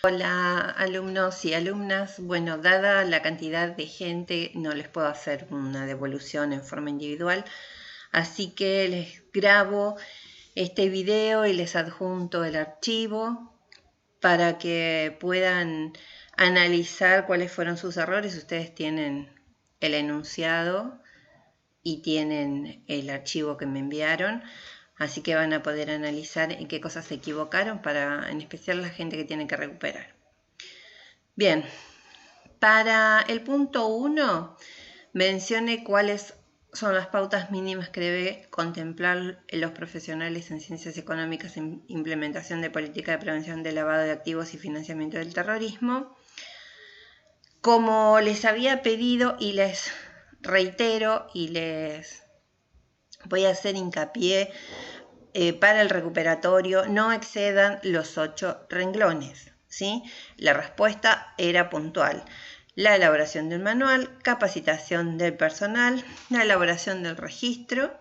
Hola alumnos y alumnas. Bueno, dada la cantidad de gente, no les puedo hacer una devolución en forma individual, así que les grabo este video y les adjunto el archivo para que puedan analizar cuáles fueron sus errores. Ustedes tienen el enunciado y tienen el archivo que me enviaron. Así que van a poder analizar en qué cosas se equivocaron, en especial la gente que tiene que recuperar. Bien, para el punto 1 mencioné cuáles son las pautas mínimas que debe contemplar los profesionales en ciencias económicas en implementación de política de prevención de lavado de activos y financiamiento del terrorismo. Como les había pedido y les reitero y les voy a hacer hincapié, para el recuperatorio no excedan los 8 renglones, ¿sí? La respuesta era puntual. La elaboración del manual, capacitación del personal, la elaboración del registro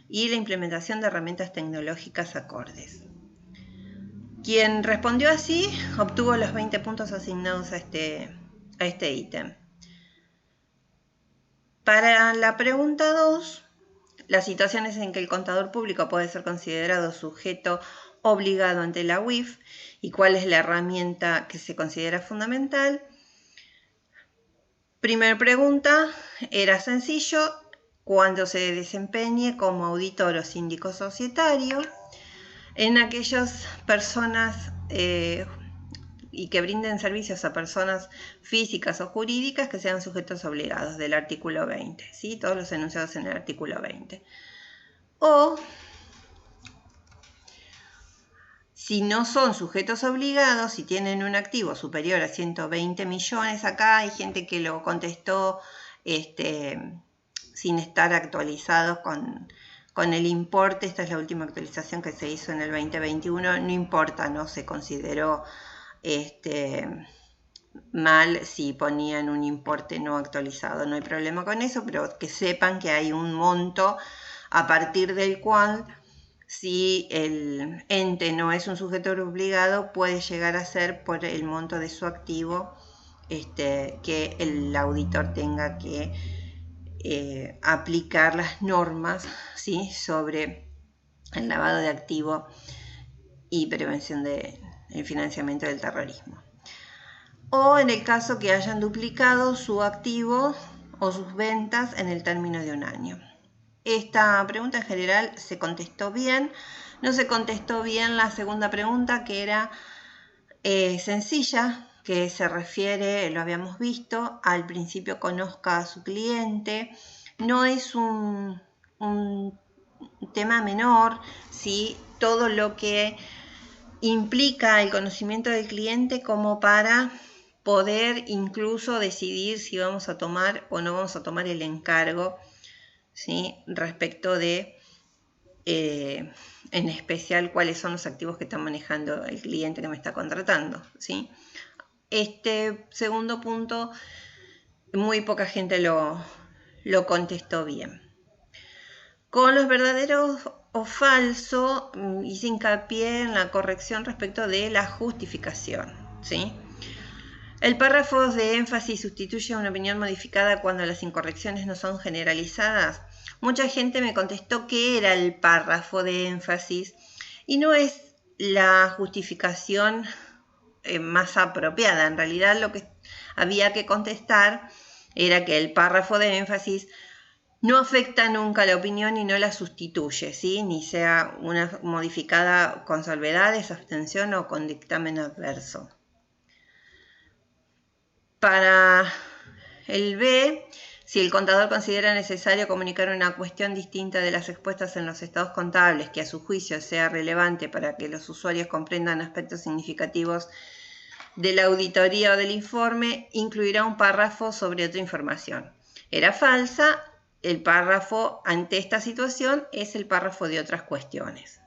y la implementación de herramientas tecnológicas acordes. Quien respondió así obtuvo los 20 puntos asignados a este ítem. Para la pregunta 2, las situaciones en que el contador público puede ser considerado sujeto obligado ante la UIF y cuál es la herramienta que se considera fundamental. Primera pregunta, era sencillo, cuando se desempeñe como auditor o síndico societario en aquellas personas y que brinden servicios a personas físicas o jurídicas que sean sujetos obligados del artículo 20, ¿sí? Todos los enunciados en el artículo 20. O, si no son sujetos obligados, si tienen un activo superior a 120 millones, acá hay gente que lo contestó sin estar actualizados con el importe. Esta es la última actualización que se hizo en el 2021, no importa, no se consideró mal si ponían un importe no actualizado, no hay problema con eso, pero que sepan que hay un monto a partir del cual, si el ente no es un sujeto obligado, puede llegar a ser por el monto de su activo que el auditor tenga que aplicar las normas, ¿sí?, sobre el lavado de activo y prevención del financiamiento del terrorismo. O en el caso que hayan duplicado su activo o sus ventas en el término de un año. Esta pregunta en general se contestó bien. No se contestó bien la segunda pregunta, que era sencilla, que se refiere, lo habíamos visto, al principio conozca a su cliente. No es un tema menor, ¿sí? Todo lo que implica el conocimiento del cliente como para poder incluso decidir si vamos a tomar o no vamos a tomar el encargo, ¿sí?, respecto de, en especial, cuáles son los activos que está manejando el cliente que me está contratando, ¿sí? Este segundo punto, muy poca gente lo contestó bien. Con los verdaderos o falso, hice hincapié en la corrección respecto de la justificación, ¿sí? El párrafo de énfasis sustituye a una opinión modificada cuando las incorrecciones no son generalizadas. Mucha gente me contestó que era el párrafo de énfasis y no es la justificación más apropiada. En realidad lo que había que contestar era que el párrafo de énfasis no afecta nunca la opinión y no la sustituye, ¿sí?, ni sea una modificada con salvedades, abstención o con dictamen adverso. Para el B, si el contador considera necesario comunicar una cuestión distinta de las expuestas en los estados contables que a su juicio sea relevante para que los usuarios comprendan aspectos significativos de la auditoría o del informe, incluirá un párrafo sobre otra información. Era falsa. El párrafo ante esta situación es el párrafo de otras cuestiones.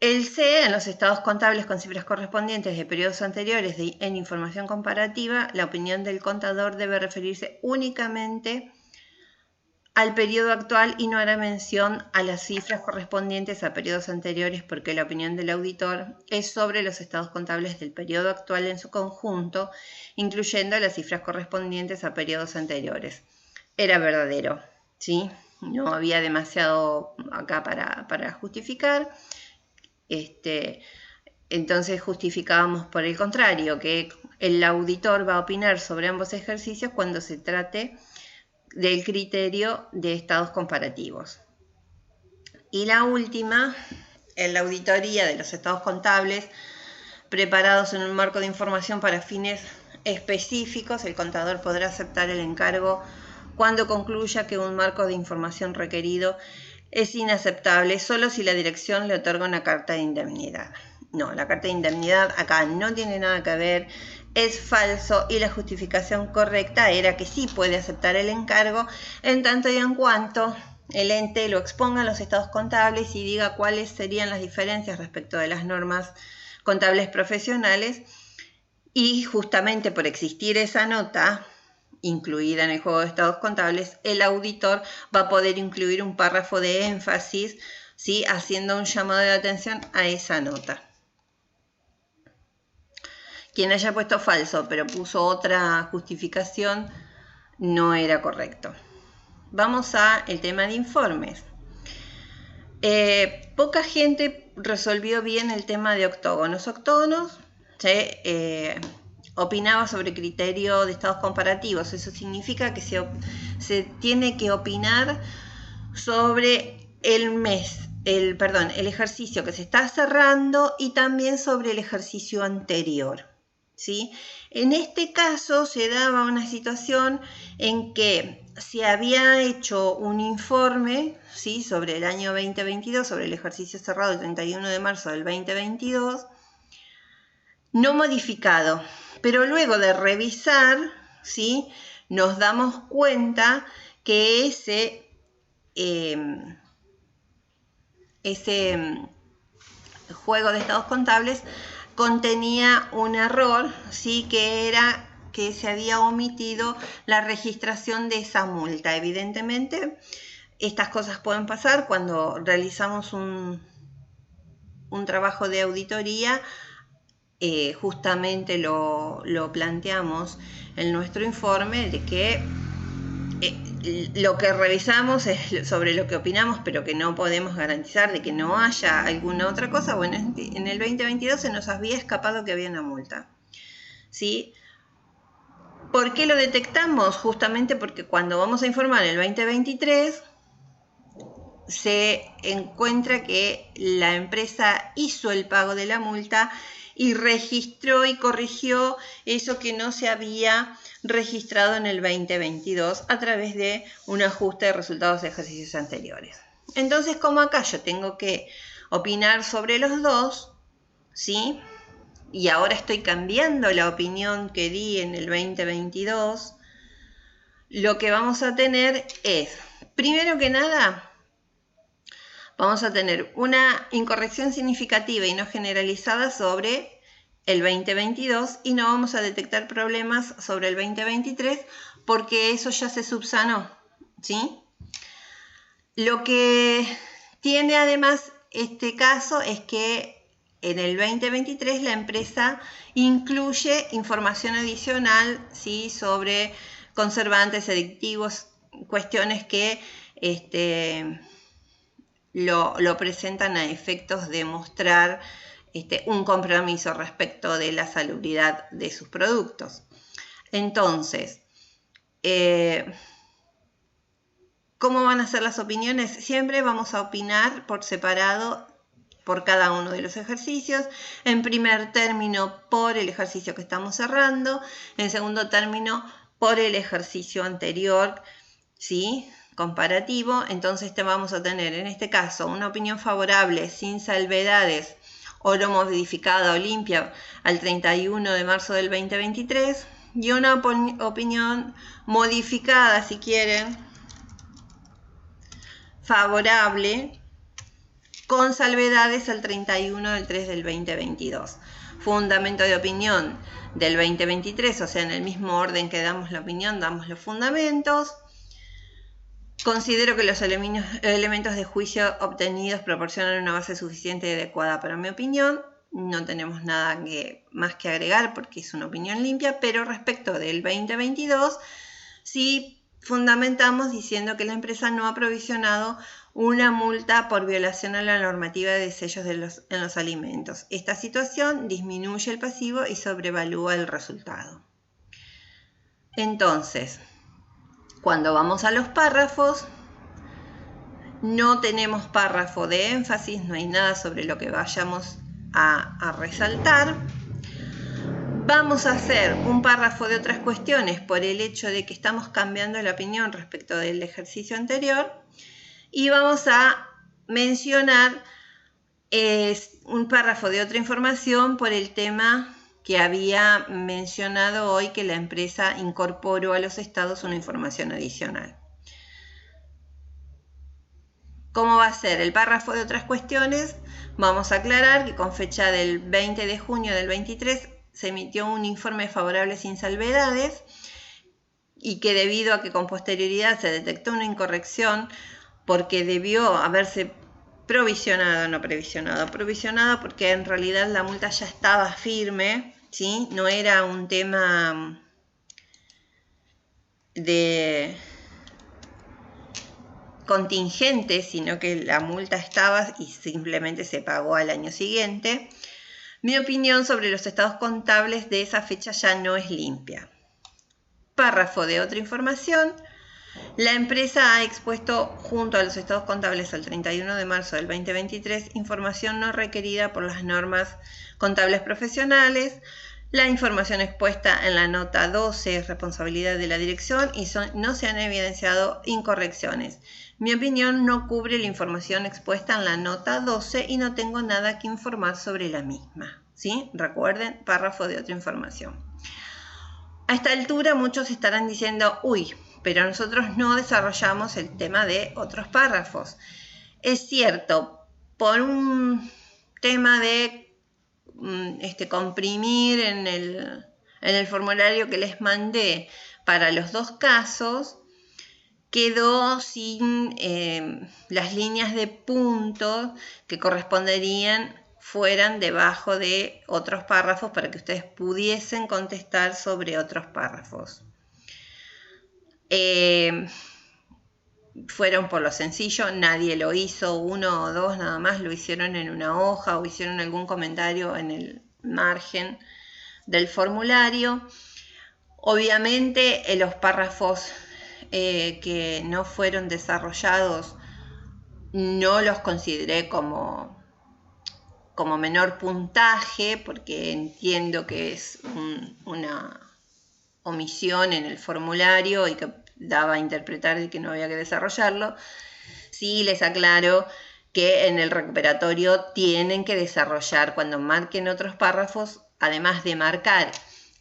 El C, en los estados contables con cifras correspondientes de periodos anteriores en información comparativa, la opinión del contador debe referirse únicamente al periodo actual y no hará mención a las cifras correspondientes a periodos anteriores, porque la opinión del auditor es sobre los estados contables del periodo actual en su conjunto, incluyendo las cifras correspondientes a periodos anteriores. Era verdadero, ¿sí? No había demasiado acá para justificar. Entonces justificábamos por el contrario, que el auditor va a opinar sobre ambos ejercicios cuando se trate del criterio de estados comparativos. Y la última, en la auditoría de los estados contables preparados en un marco de información para fines específicos, el contador podrá aceptar el encargo cuando concluya que un marco de información requerido es inaceptable solo si la dirección le otorga una carta de indemnidad. No, la carta de indemnidad acá no tiene nada que ver, es falso, y la justificación correcta era que sí puede aceptar el encargo en tanto y en cuanto el ente lo exponga en los estados contables y diga cuáles serían las diferencias respecto de las normas contables profesionales, y justamente por existir esa nota incluida en el juego de estados contables, el auditor va a poder incluir un párrafo de énfasis, ¿sí?, haciendo un llamado de atención a esa nota. Quien haya puesto falso pero puso otra justificación no era correcto. Vamos al tema de informes. Poca gente resolvió bien el tema de octógonos. Octógonos se opinaba sobre criterio de estados comparativos. Eso significa que se tiene que opinar sobre el ejercicio que se está cerrando y también sobre el ejercicio anterior, ¿sí? En este caso se daba una situación en que se había hecho un informe, ¿sí?, sobre el año 2022, sobre el ejercicio cerrado el 31 de marzo del 2022, no modificado, pero luego de revisar, ¿sí?, nos damos cuenta que ese juego de estados contables contenía un error, ¿sí?, que era que se había omitido la registración de esa multa. Evidentemente, estas cosas pueden pasar cuando realizamos un trabajo de auditoría. Justamente lo planteamos en nuestro informe, de que lo que revisamos es sobre lo que opinamos, pero que no podemos garantizar de que no haya alguna otra cosa. Bueno, en el 2022 se nos había escapado que había una multa, ¿sí? ¿Por qué lo detectamos? Justamente porque cuando vamos a informar el 2023 se encuentra que la empresa hizo el pago de la multa y registró y corrigió eso que no se había registrado en el 2022 a través de un ajuste de resultados de ejercicios anteriores. Entonces, como acá yo tengo que opinar sobre los dos, ¿sí?, y ahora estoy cambiando la opinión que di en el 2022, lo que vamos a tener es, primero que nada, vamos a tener una incorrección significativa y no generalizada sobre el 2022 y no vamos a detectar problemas sobre el 2023 porque eso ya se subsanó, ¿sí? Lo que tiene además este caso es que en el 2023 la empresa incluye información adicional, ¿sí?, sobre conservantes, aditivos, cuestiones que lo presentan a efectos de mostrar un compromiso respecto de la salubridad de sus productos. Entonces, ¿cómo van a ser las opiniones? Siempre vamos a opinar por separado por cada uno de los ejercicios. En primer término, por el ejercicio que estamos cerrando. En segundo término, por el ejercicio anterior, ¿sí?, comparativo. Entonces vamos a tener en este caso una opinión favorable sin salvedades o no modificada o limpia al 31 de marzo del 2023 y una opinión modificada, si quieren, favorable con salvedades al 31 del 3 del 2022. Fundamento de opinión del 2023, o sea, en el mismo orden que damos la opinión, damos los fundamentos. Considero que los elementos de juicio obtenidos proporcionan una base suficiente y adecuada para mi opinión. No tenemos nada más que agregar porque es una opinión limpia, pero respecto del 2022, sí fundamentamos diciendo que la empresa no ha provisionado una multa por violación a la normativa de sellos en los alimentos. Esta situación disminuye el pasivo y sobrevalúa el resultado. Entonces, cuando vamos a los párrafos, no tenemos párrafo de énfasis, no hay nada sobre lo que vayamos a resaltar. Vamos a hacer un párrafo de otras cuestiones por el hecho de que estamos cambiando la opinión respecto del ejercicio anterior. Y vamos a mencionar un párrafo de otra información por el tema que había mencionado hoy, que la empresa incorporó a los estados una información adicional. ¿Cómo va a ser el párrafo de otras cuestiones? Vamos a aclarar que con fecha del 20 de junio del 23 se emitió un informe favorable sin salvedades y que debido a que con posterioridad se detectó una incorrección porque debió haberse provisionado porque en realidad la multa ya estaba firme, ¿sí? No era un tema de contingente, sino que la multa estaba y simplemente se pagó al año siguiente. Mi opinión sobre los estados contables de esa fecha ya no es limpia. Párrafo de otra información. La empresa ha expuesto junto a los estados contables al 31 de marzo del 2023 información no requerida por las normas contables profesionales. La información expuesta en la nota 12 es responsabilidad de la dirección y no se han evidenciado incorrecciones. Mi opinión no cubre la información expuesta en la nota 12 y no tengo nada que informar sobre la misma, ¿sí? Recuerden, párrafo de otra información. A esta altura muchos estarán diciendo, uy, pero nosotros no desarrollamos el tema de otros párrafos. Es cierto, por un tema de comprimir en el formulario que les mandé para los dos casos, quedó sin las líneas de puntos que corresponderían fueran debajo de otros párrafos para que ustedes pudiesen contestar sobre otros párrafos. Fueron por lo sencillo, nadie lo hizo, uno o dos nada más lo hicieron en una hoja o hicieron algún comentario en el margen del formulario. Obviamente los párrafos que no fueron desarrollados no los consideré como menor puntaje porque entiendo que es una omisión en el formulario y que daba a interpretar de que no había que desarrollarlo. Sí, les aclaro que en el recuperatorio tienen que desarrollar cuando marquen otros párrafos, además de marcar,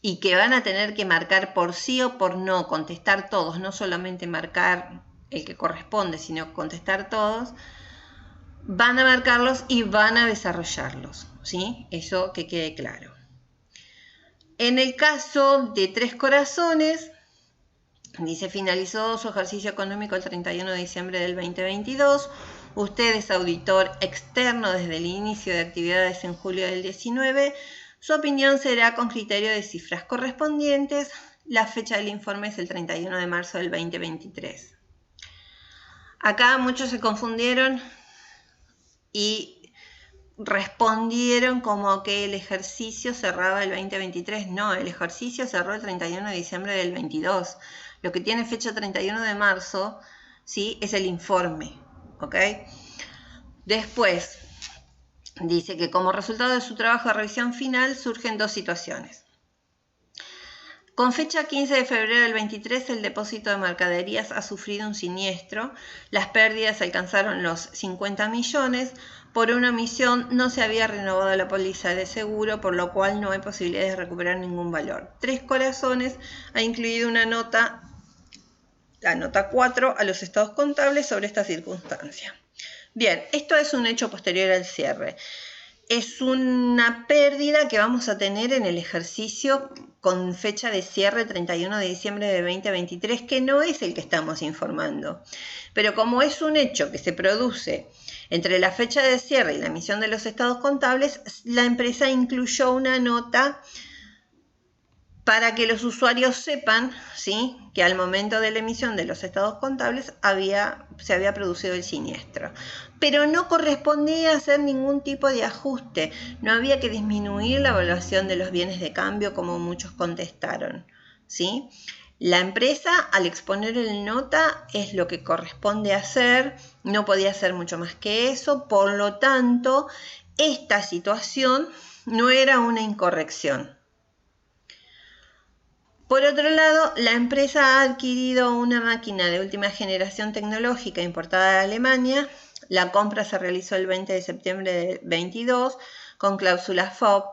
y que van a tener que marcar por sí o por no, contestar todos, no solamente marcar el que corresponde, sino contestar todos, van a marcarlos y van a desarrollarlos, ¿sí? Eso que quede claro. En el caso de Tres Corazones, dice, finalizó su ejercicio económico el 31 de diciembre del 2022. Usted es auditor externo desde el inicio de actividades en julio del 19. Su opinión será con criterio de cifras correspondientes. La fecha del informe es el 31 de marzo del 2023. Acá muchos se confundieron y respondieron como que el ejercicio cerraba el 2023. No, el ejercicio cerró el 31 de diciembre del 22. Lo que tiene fecha 31 de marzo, ¿sí? Es el informe, ¿ok? Después, dice que como resultado de su trabajo de revisión final surgen dos situaciones. Con fecha 15 de febrero del 23, el depósito de mercaderías ha sufrido un siniestro. Las pérdidas alcanzaron los 50 millones. Por una omisión no se había renovado la póliza de seguro, por lo cual no hay posibilidades de recuperar ningún valor. Tres Corazones ha incluido una nota, la nota 4, a los estados contables sobre esta circunstancia. Bien, esto es un hecho posterior al cierre. es una pérdida que vamos a tener en el ejercicio con fecha de cierre 31 de diciembre de 2023, que no es el que estamos informando. Pero como es un hecho que se produce entre la fecha de cierre y la emisión de los estados contables, la empresa incluyó una nota para que los usuarios sepan, ¿sí?, que al momento de la emisión de los estados contables se había producido el siniestro. Pero no correspondía hacer ningún tipo de ajuste, no había que disminuir la evaluación de los bienes de cambio como muchos contestaron, ¿sí? La empresa, al exponer el nota, es lo que corresponde hacer, no podía hacer mucho más que eso, por lo tanto, esta situación no era una incorrección. Por otro lado, la empresa ha adquirido una máquina de última generación tecnológica importada de Alemania. La compra se realizó el 20 de septiembre de 22 con cláusula FOB,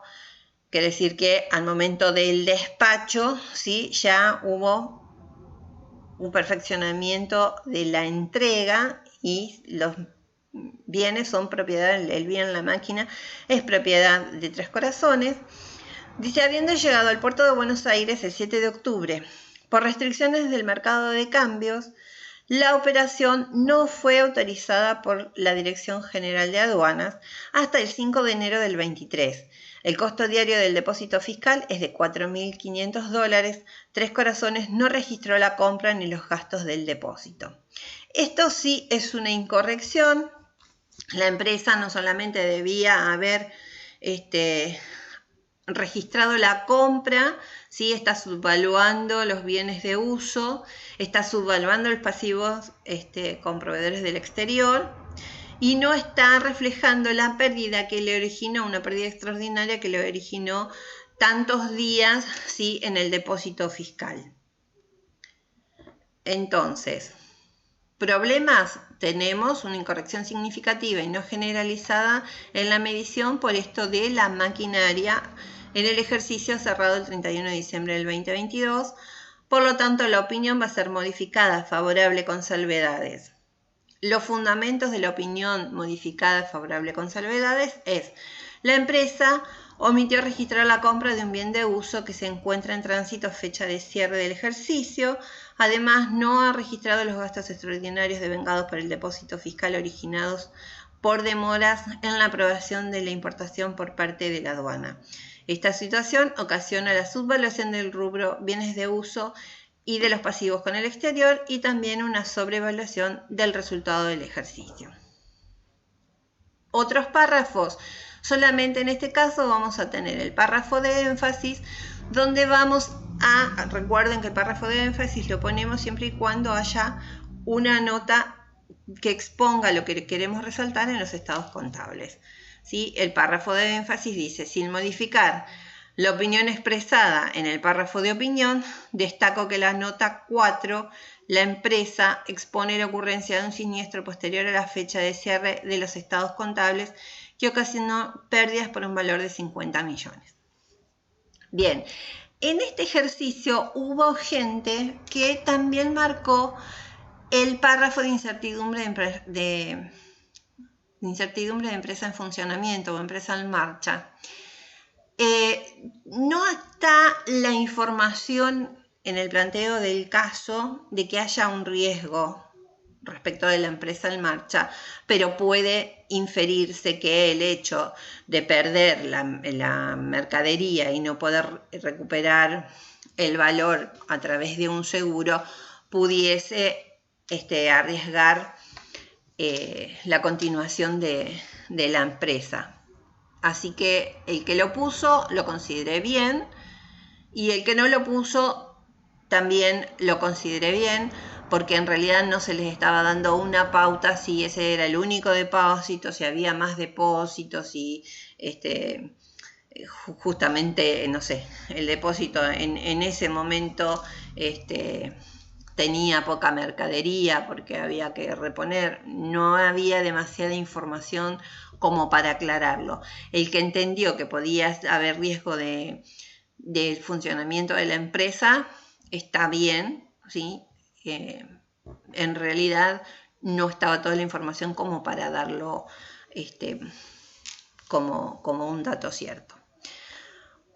quiere decir que al momento del despacho, ¿sí?, ya hubo un perfeccionamiento de la entrega y los bienes son propiedad, el bien, la máquina, es propiedad de Tres Corazones. Dice, habiendo llegado al puerto de Buenos Aires el 7 de octubre, por restricciones del mercado de cambios, la operación no fue autorizada por la Dirección General de Aduanas hasta el 5 de enero del 23. El costo diario del depósito fiscal es de $4.500. Tres Corazones no registró la compra ni los gastos del depósito. Esto sí es una incorrección. La empresa no solamente debía haber registrado la compra, ¿sí?, está subvaluando los bienes de uso, está subvaluando los pasivos con proveedores del exterior y no está reflejando la pérdida que le originó, una pérdida extraordinaria que le originó tantos días, ¿sí?, en el depósito fiscal. Entonces, problemas, tenemos una incorrección significativa y no generalizada en la medición por esto de la maquinaria en el ejercicio cerrado el 31 de diciembre del 2022. Por lo tanto, la opinión va a ser modificada favorable con salvedades. Los fundamentos de la opinión modificada favorable con salvedades es: la empresa omitió registrar la compra de un bien de uso que se encuentra en tránsito a fecha de cierre del ejercicio. Además, no ha registrado los gastos extraordinarios devengados por el depósito fiscal originados por demoras en la aprobación de la importación por parte de la aduana. Esta situación ocasiona la subvaluación del rubro bienes de uso y de los pasivos con el exterior y también una sobrevaluación del resultado del ejercicio. Otros párrafos. Solamente en este caso vamos a tener el párrafo de énfasis, donde vamos a, recuerden que el párrafo de énfasis lo ponemos siempre y cuando haya una nota que exponga lo que queremos resaltar en los estados contables, ¿sí? El párrafo de énfasis dice: sin modificar la opinión expresada en el párrafo de opinión, destaco que la nota 4, la empresa expone la ocurrencia de un siniestro posterior a la fecha de cierre de los estados contables que ocasionó pérdidas por un valor de 50 millones. Bien, en este ejercicio hubo gente que también marcó el párrafo de incertidumbre de empresa en funcionamiento o empresa en marcha. No está la información en el planteo del caso de que haya un riesgo respecto de la empresa en marcha, pero puede inferirse que el hecho de perder la mercadería y no poder recuperar el valor a través de un seguro pudiese arriesgar la continuación de la empresa. Así que el que lo puso lo consideré bien y el que no lo puso también lo consideré bien, porque en realidad no se les estaba dando una pauta si ese era el único depósito, si había más depósitos, y justamente, no sé, el depósito en ese momento tenía poca mercadería porque había que reponer, no había demasiada información como para aclararlo. El que entendió que podía haber riesgo del funcionamiento de la empresa está bien, ¿sí? En realidad no estaba toda la información como para darlo como un dato cierto.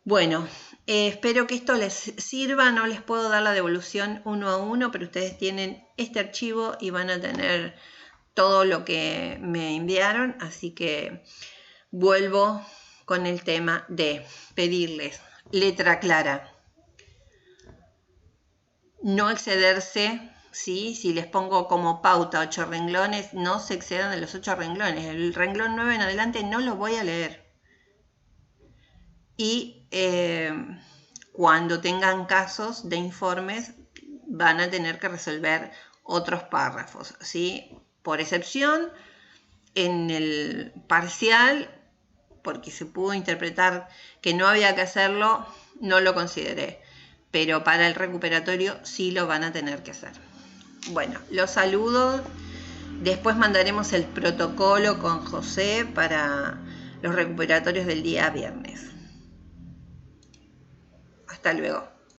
Bueno, espero que esto les sirva. No les puedo dar la devolución uno a uno, pero ustedes tienen este archivo y van a tener todo lo que me enviaron. Así que vuelvo con el tema de pedirles letra clara. No excederse, ¿sí? Si les pongo como pauta 8 renglones, no se excedan de los 8 renglones. El renglón 9 en adelante no lo voy a leer. Y cuando tengan casos de informes van a tener que resolver otros párrafos, ¿sí? Por excepción, en el parcial, porque se pudo interpretar que no había que hacerlo, no lo consideré, pero para el recuperatorio sí lo van a tener que hacer. Bueno, los saludo. Después mandaremos el protocolo con José para los recuperatorios del día viernes. Hasta luego.